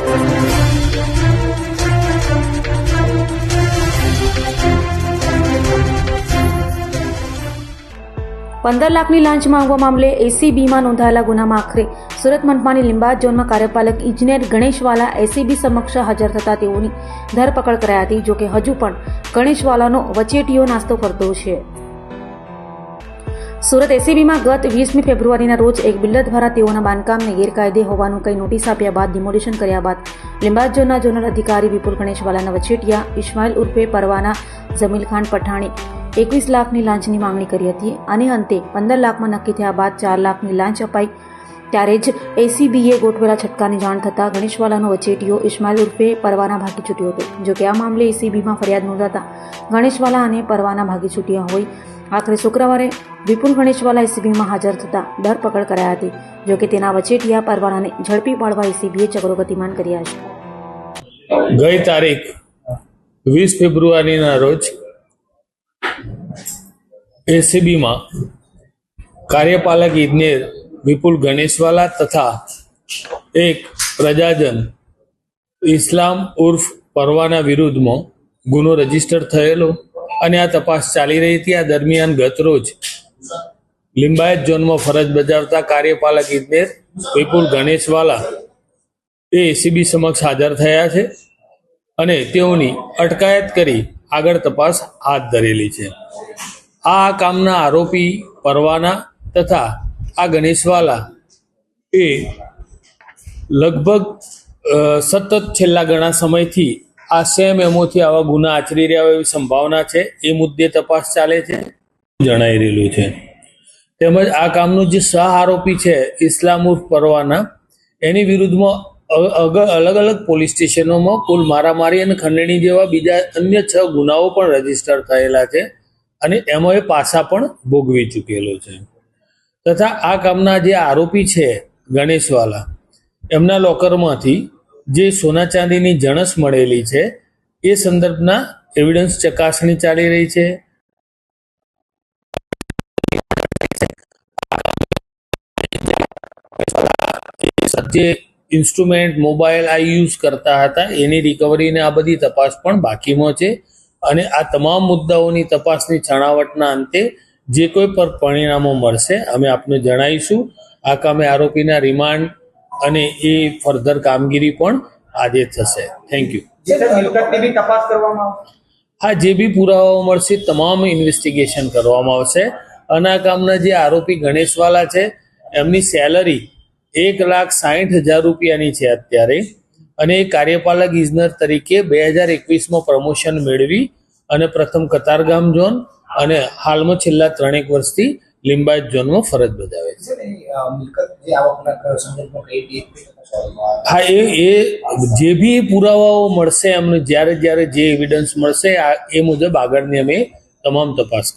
₹15 લાખની લાંચ માંગવા મામલે એસીબીમાં નોંધાયેલા ગુનામાં આખરે સુરત મનપાની લીંબાયત ઝોનમાં કાર્યપાલક ઇજનેર ગણેશવાલા એસીબી સમક્ષ હાજર થતા તેઓની ધરપકડ કરાઈ હતી. જોકે હજુ પણ ગણેશવાલાનો વચેટીયો નાસ્તો કરતો છે. સુરત એસીબીમાં ગત 20મી ફેબ્રુઆરીના રોજ એક બિલ્ડર દ્વારા તેઓના બાંધકામને ગેરકાયદે હોવાનું કઈ નોટિસ આપ્યા બાદ ડિમોલિશન કર્યા બાદ લીંબાયત ઝોનના ઝોનલ અધિકારી વિપુલ ગણેશવાલાના વચેટિયા ઇસ્માઇલ ઉર્ફે પરવાના જમીલ ખાન પઠાણે 21 લાખની લાંચની માંગણી કરી હતી. અને અંતે 15 લાખમાં નક્કી થયા બાદ 4 લાખની લાંચ અપાઈ. ત્યારે જ એસીબીએ ગોઠવેલા છટકાની જાણ થતાં ગણેશવાલાનો વચેટીયો ઇસ્માઇલ ઉર્ફે પરવાના ભાગી છૂટ્યો હતો. જોકે આ મામલે એસીબીમાં ફરિયાદ નોંધાતા ગણેશવાલા અને પરવાના ભાગી છૂટ્યા હોય. આખરે શુક્રવારે વિપુલ ગણેશવાલા એસીબીમાં હાજર થતા ધરપકડ કરાઈ હતી. જોકે તેના વચેટિયા પરવાનાને ઝડપી પાડવા એસીબીએ ચક્રો ગતિમાન કર્યા છે. ગઈ તારીખ 20 ફેબ્રુઆરીના રોજ એસીબીમાં કાર્યપાલક ઇજનેર વિપુલ ગણેશવાલા તથા એક પ્રજાજન ઇસ્લામ ઉર્ફ પરવાના વિરુદ્ધમાં ગુનો રજીસ્ટર થયેલો અને આ તપાસ ચાલી રહી હતી. આ દરમિયાન ગત રોજ લીંબાયત ઝોનમાં ફરજ બજાવતા કાર્યપાલક ઇજનેર વિપુલ ગણેશવાલા એ એસીબી સમક્ષ હાજર થયા છે અને તેઓની અટકાયત કરી આગળ તપાસ હાથ ધરેલી છે. આ કામના આરોપી પરવાના તથા આ ગણેશવાલા એ લગભગ સતત છેલ્લા ઘણા સમયથી આ સેમ એમોથી આવા ગુના આચરી રહ્યા હોય એવી સંભાવના છે. એ મુદ્દે તપાસ ચાલે છે જણાઈ રહેલું છે. તેમજ આ કામનો જે સહ આરોપી છે ઇસ્લામ ઉર્ફ પરવાના એની વિરુદ્ધમાં અલગ અલગ પોલીસ સ્ટેશનોમાં કુલ મારામારી અને ખંડણી જેવા બીજા અન્ય 6 ગુનાઓ પણ રજીસ્ટર થયેલા છે અને એમાં એ પાસા પણ ભોગવી ચૂકેલો છે. તથા આ કામના જે આરોપી છે ગણેશવાલા એમના લોકરમાંથી જે સોના ચાંદીની જણસ મળેલી છે એ સંદર્ભના એવિડન્સ ચકાસણી ચાલી રહી છે. જે ઇન્સ્ટ્રુમેન્ટ મોબાઈલ આ યુઝ કરતા હતા એની રિકવરીને આ બધી તપાસ પણ બાકીમાં છે અને આ તમામ મુદ્દાઓની તપાસની છણાવટના અંતે જે કોઈ પર પરિણામો મળશે અમે આપને જણાવીશું. આ કામે આરોપીના રિમાન્ડ અને એ ફર્ધર કામગીરી પણ આજે થશે. Thank you. હા, જે બી પુરાવાઓ મળશે તમામ ઇન્વેસ્ટિગેશન કરવામાં આવશે. અને આ કામના જે આરોપી ગણેશવાલા છે એમની સેલરી 1,60,000 રૂપિયાની છે અત્યારે અને એ કાર્યપાલક ઇજનેર તરીકે 2021માં પ્રમોશન મેળવી અને પ્રથમ કતારગામ ઝોન અને હાલમાં છેલ્લા 3 વર્ષથી લીંબાયત ઝોનમાં ફરજ બજાવે છે. હા, એ જે બી પુરાવાઓ મળશે એમને જ્યારે જે એવિડન્સ મળશે એ મુજબ આગળની અમે તમામ તપાસ કરીશું.